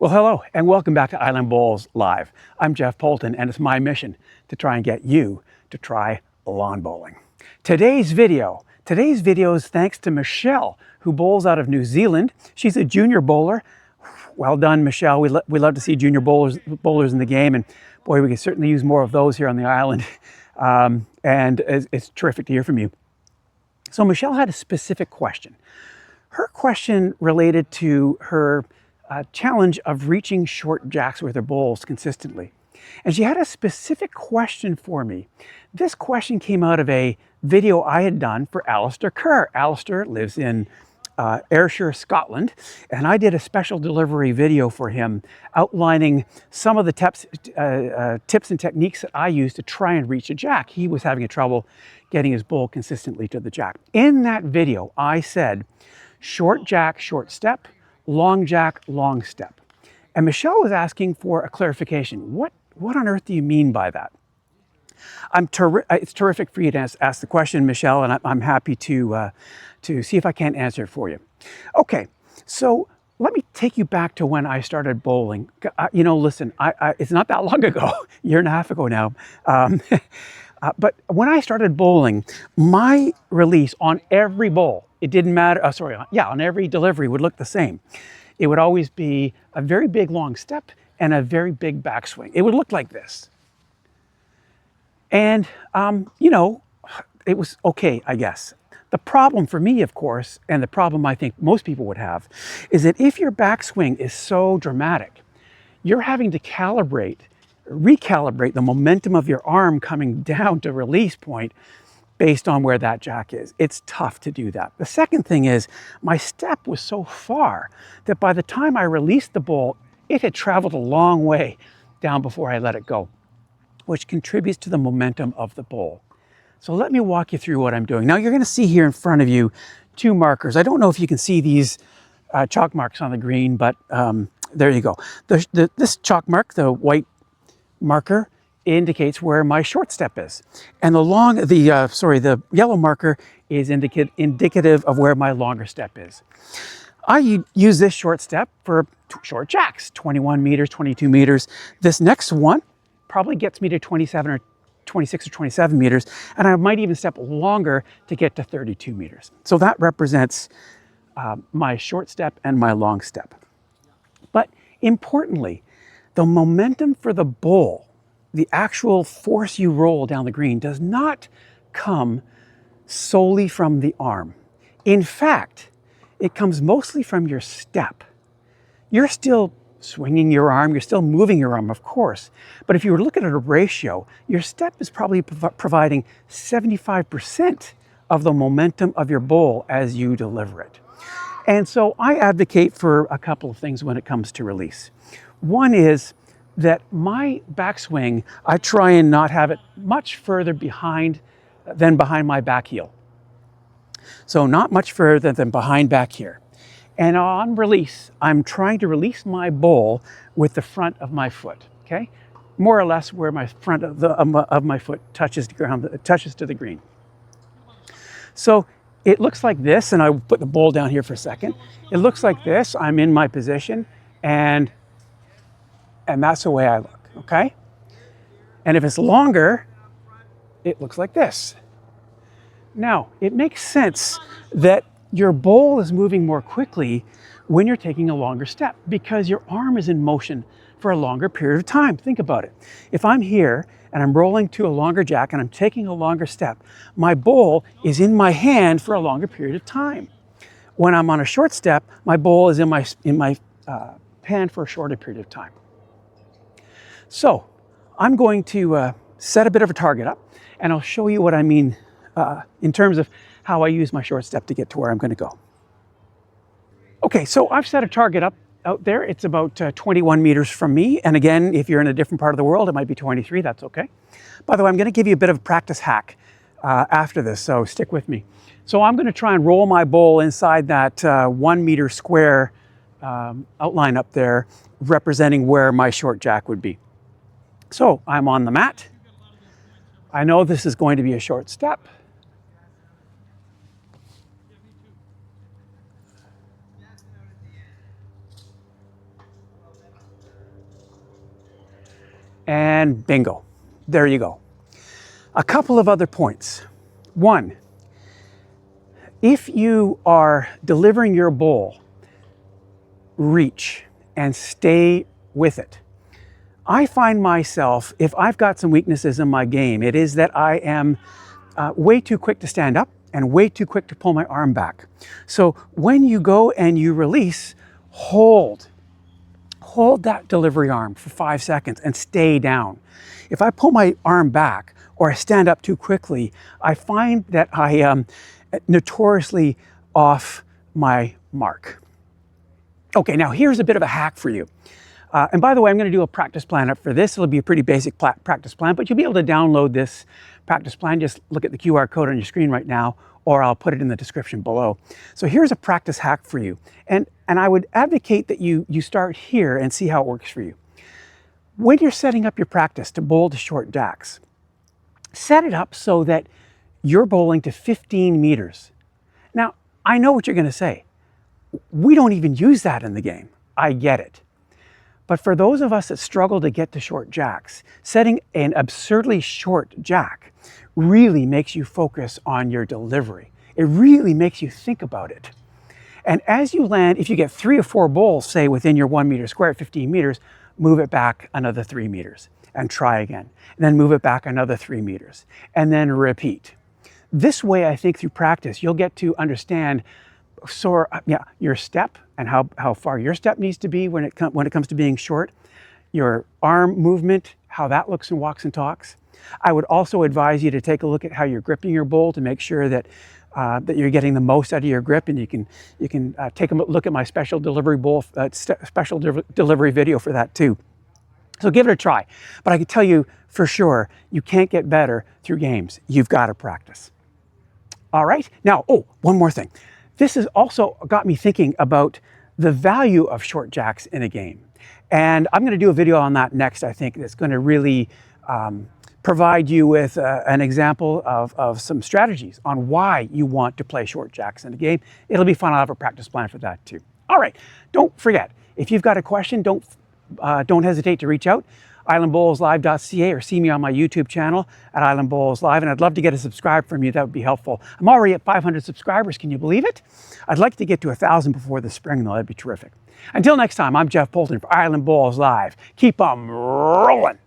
Well, hello, and welcome back to Island Bowls Live. I'm Jeff Poulton, and it's my mission to try and get you to try lawn bowling. Today's video is thanks to Michelle, who bowls out of New Zealand. She's a junior bowler. Well done, Michelle. We love to see junior bowlers in the game, and boy, we can certainly use more of those here on the island. And it's terrific to hear from you. So Michelle had a specific question. Her question related to her challenge of reaching short jacks with her bowls consistently. And she had a specific question for me. This question came out of a video I had done for Alistair Kerr. Alistair lives in Ayrshire, Scotland, and I did a special delivery video for him outlining some of the tips and techniques that I use to try and reach a jack. He was having trouble getting his bowl consistently to the jack. In that video, I said, short jack, short step, long jack, long step. And Michelle was asking for a clarification. What on earth do you mean by that? It's terrific for you to ask the question, Michelle, and I'm happy to see if I can't answer it for you. Okay, so let me take you back to when I started bowling. Listen, it's not that long ago, a year and a half ago now. But when I started bowling, my release on every bowl, it didn't matter, on every delivery would look the same. It would always be a very big long step and a very big backswing. It would look like this. And, it was okay, I guess. The problem for me, of course, and the problem I think most people would have, is that if your backswing is so dramatic, you're having to recalibrate the momentum of your arm coming down to release point based on where that jack is. It's tough to do that. The second thing is my step was so far that by the time I released the bowl, it had traveled a long way down before I let it go, which contributes to the momentum of the bowl. So let me walk you through what I'm doing. Now you're going to see here in front of you two markers. I don't know if you can see these chalk marks on the green, but there you go. This chalk mark, the white marker, indicates where my short step is, and the yellow marker is indicative of where my longer step is. I use this short step for short jacks, 21 meters, 22 meters. This next one probably gets me to 26 or 27 meters, and I might even step longer to get to 32 meters. So that represents my short step and my long step. But importantly, the momentum for the bowl, the actual force you roll down the green, does not come solely from the arm. In fact, it comes mostly from your step. You're still swinging your arm, you're still moving your arm, of course, but if you were to look at a ratio, your step is probably providing 75% of the momentum of your bowl as you deliver it. And so I advocate for a couple of things when it comes to release. One is that my backswing, I try and not have it much further behind than behind my back heel. So not much further than behind back here. And on release, I'm trying to release my bowl with the front of my foot, okay? More or less where my front of my foot touches the ground, touches to the green. So it looks like this, and I put the bowl down here for a second. It looks like this. I'm in my position, and that's the way I look, okay? And if it's longer, it looks like this. Now, it makes sense that your bowl is moving more quickly when you're taking a longer step because your arm is in motion for a longer period of time. Think about it. If I'm here and I'm rolling to a longer jack and I'm taking a longer step, my bowl is in my hand for a longer period of time. When I'm on a short step, my bowl is in my hand for a shorter period of time. So I'm going to set a bit of a target up, and I'll show you what I mean in terms of how I use my short step to get to where I'm going to go. Okay, so I've set a target up out there. It's about 21 meters from me. And again, if you're in a different part of the world, it might be 23, that's okay. By the way, I'm going to give you a bit of a practice hack after this, so stick with me. So I'm going to try and roll my bowl inside that 1 meter square outline up there, representing where my short jack would be. So I'm on the mat. I know this is going to be a short step. and bingo. There you go. A couple of other points. One, if you are delivering your bowl, reach and stay with it. I find myself, if I've got some weaknesses in my game, it is that I am way too quick to stand up and way too quick to pull my arm back. So when you go and you release, hold that delivery arm for 5 seconds and stay down. If I pull my arm back or I stand up too quickly, I find that I am notoriously off my mark. Okay, now here's a bit of a hack for you. And by the way, I'm going to do a practice plan up for this. It'll be a pretty basic practice plan, but you'll be able to download this practice plan. Just look at the QR code on your screen right now, or I'll put it in the description below. So here's a practice hack for you. And I would advocate that you start here and see how it works for you. When you're setting up your practice to bowl to short jacks, set it up so that you're bowling to 15 meters. Now, I know what you're going to say. We don't even use that in the game. I get it. But for those of us that struggle to get to short jacks, setting an absurdly short jack really makes you focus on your delivery. It really makes you think about it. And as you land, if you get 3 or 4 bowls, say within your 1 meter square at 15 meters, move it back another 3 meters and try again. And then move it back another 3 meters and then repeat. This way, I think through practice, you'll get to understand your step and how far your step needs to be when it comes to being short, your arm movement, how that looks and walks and talks. I would also advise you to take a look at how you're gripping your bowl to make sure that you're getting the most out of your grip, and you can take a look at my special delivery bowl, delivery video for that too. So give it a try. But I can tell you for sure, you can't get better through games. You've got to practice. All right. Now, one more thing. This has also got me thinking about the value of short jacks in a game. And I'm going to do a video on that next, I think, that's going to really provide you with an example of some strategies on why you want to play short jacks in a game. It'll be fun. I'll have a practice plan for that too. All right. Don't forget, if you've got a question, don't hesitate to reach out. islandbowlslive.ca, or see me on my YouTube channel at Island Bowls Live, and I'd love to get a subscribe from you. That would be helpful. I'm already at 500 subscribers. Can you believe it? I'd like to get to 1,000 before the spring, though. That'd be terrific. Until next time, I'm Jeff Poulton for Island Bowls Live. Keep 'em rolling.